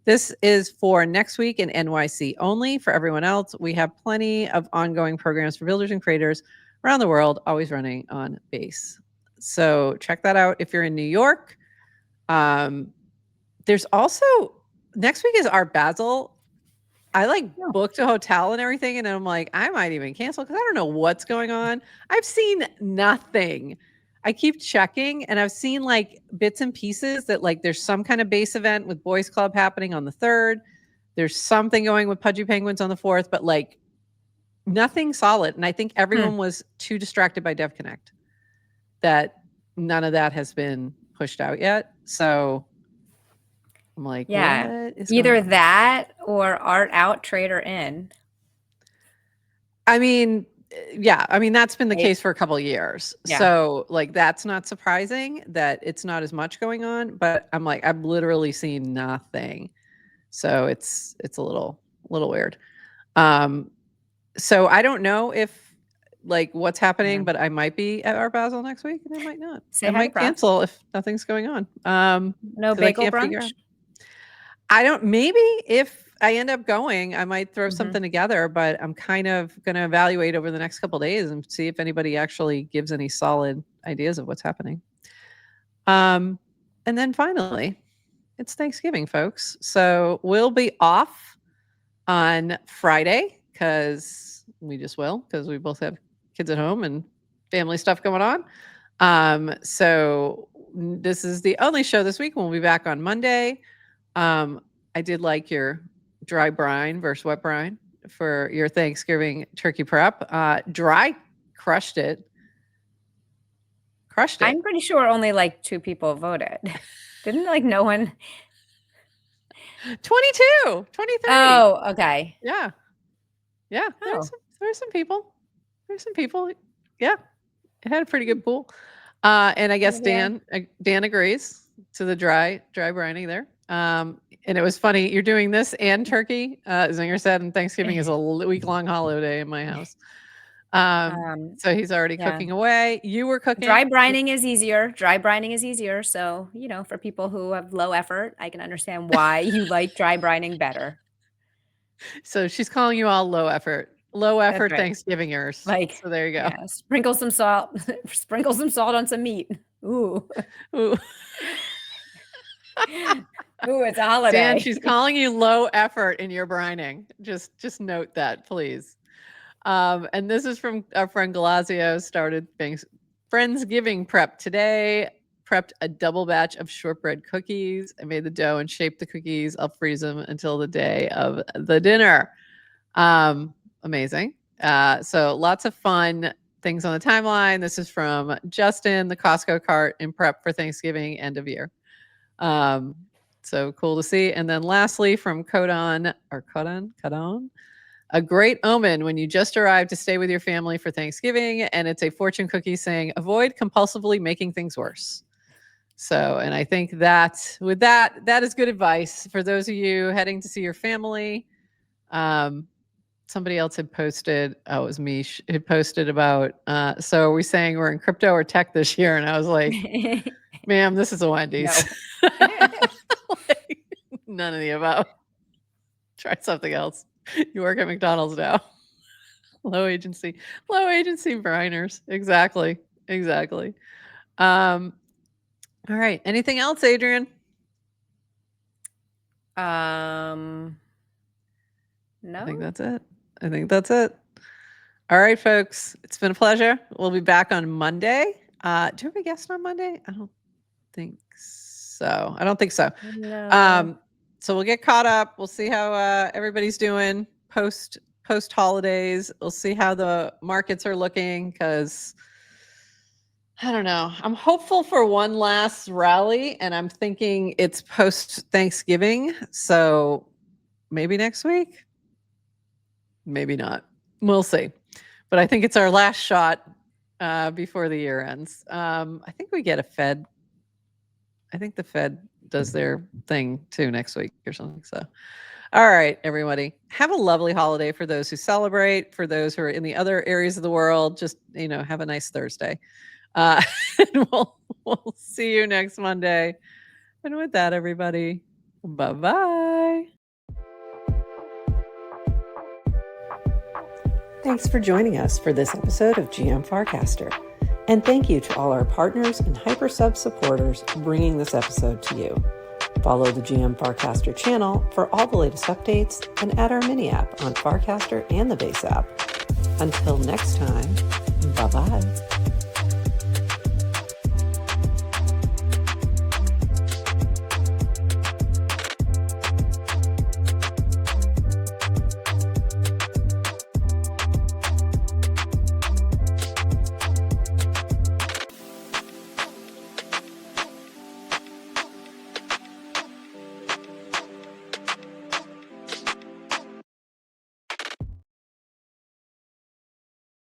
This is for next week in NYC only. For everyone else, we have plenty of ongoing programs for builders and creators around the world, always running on Base. So check that out if you're in New York. There's also, next week is Art Basel. I booked a hotel and everything, and I'm like, I might even cancel because I don't know what's going on. I've seen nothing. I keep checking, and I've seen bits and pieces that there's some kind of base event with Boys Club happening on the 3rd. There's something going with Pudgy Penguins on the 4th, but nothing solid. And I think everyone was too distracted by Dev Connect that none of that has been pushed out yet. So I'm like, what is either that or art out, trader in. I mean, that's been the case for a couple of years. Yeah. So that's not surprising that it's not as much going on, but I'm I've literally seen nothing. So it's a little weird. So I don't know if what's happening, but I might be at Art Basel next week and I might not. I might cancel if nothing's going on. No bagel brunch? Maybe if I end up going, I might throw something together, but I'm kind of going to evaluate over the next couple of days and see if anybody actually gives any solid ideas of what's happening. And then finally, it's Thanksgiving, folks. So we'll be off on Friday because we just will, because we both have kids at home and family stuff going on. So this is the only show this week. We'll be back on Monday. I did like your dry brine versus wet brine for your Thanksgiving turkey prep. Dry crushed it. I'm pretty sure only 2 people voted. Didn't no one? 22, 23. Oh, okay. Yeah. Yeah. Oh. There's some people. Yeah. It had a pretty good pool. And I guess Dan agrees to the dry brining there. And it was funny. You're doing this and turkey, Zinger said, and Thanksgiving is a week-long holiday in my house. So he's already cooking away. You were cooking. Dry brining is easier. So, for people who have low effort, I can understand why you like dry brining better. So she's calling you all low effort Low That's effort right. Thanksgivingers. Like, So there you go. yeah, sprinkle some salt on some meat. Ooh. Ooh. Ooh, it's a Dan, holiday. she's calling you low effort in your brining. Just note that, please. And this is from our friend Galazio. Started Friendsgiving prep today. Prepped a double batch of shortbread cookies. I made the dough and shaped the cookies. I'll freeze them until the day of the dinner. Amazing. So lots of fun things on the timeline. This is from Justin, the Costco cart in prep for Thanksgiving end of year. So cool to see. And then lastly from Codon, a great omen when you just arrived to stay with your family for Thanksgiving, and it's a fortune cookie saying, avoid compulsively making things worse. So, and I think that with that is good advice for those of you heading to see your family. Somebody else had posted, it was me, had posted about, so are we saying we're in crypto or tech this year? And I was like, ma'am, this is a Wendy's. No. Like, none of the above. Try something else. You work at McDonald's now. Low agency briners. Exactly. All right. Anything else, Adrienne? No. I think that's it. All right, folks. It's been a pleasure. We'll be back on Monday. Do you have a guest on Monday? I don't think so. No. So we'll get caught up. We'll see how everybody's doing post holidays. We'll see how the markets are looking, because I don't know. I'm hopeful for one last rally, and I'm thinking it's post Thanksgiving. So maybe next week, maybe not. We'll see. But I think it's our last shot before the year ends. I think we get a Fed. I think the Fed does their thing too next week or something. So, all right, everybody, have a lovely holiday for those who celebrate. For those who are in the other areas of the world, just have a nice Thursday. And we'll see you next Monday. And with that, everybody, bye-bye. Thanks for joining us for this episode of GM Farcaster. And thank you to all our partners and Hypersub supporters bringing this episode to you. Follow the GM Farcaster channel for all the latest updates and add our mini app on Farcaster and the base app. Until next time, bye-bye.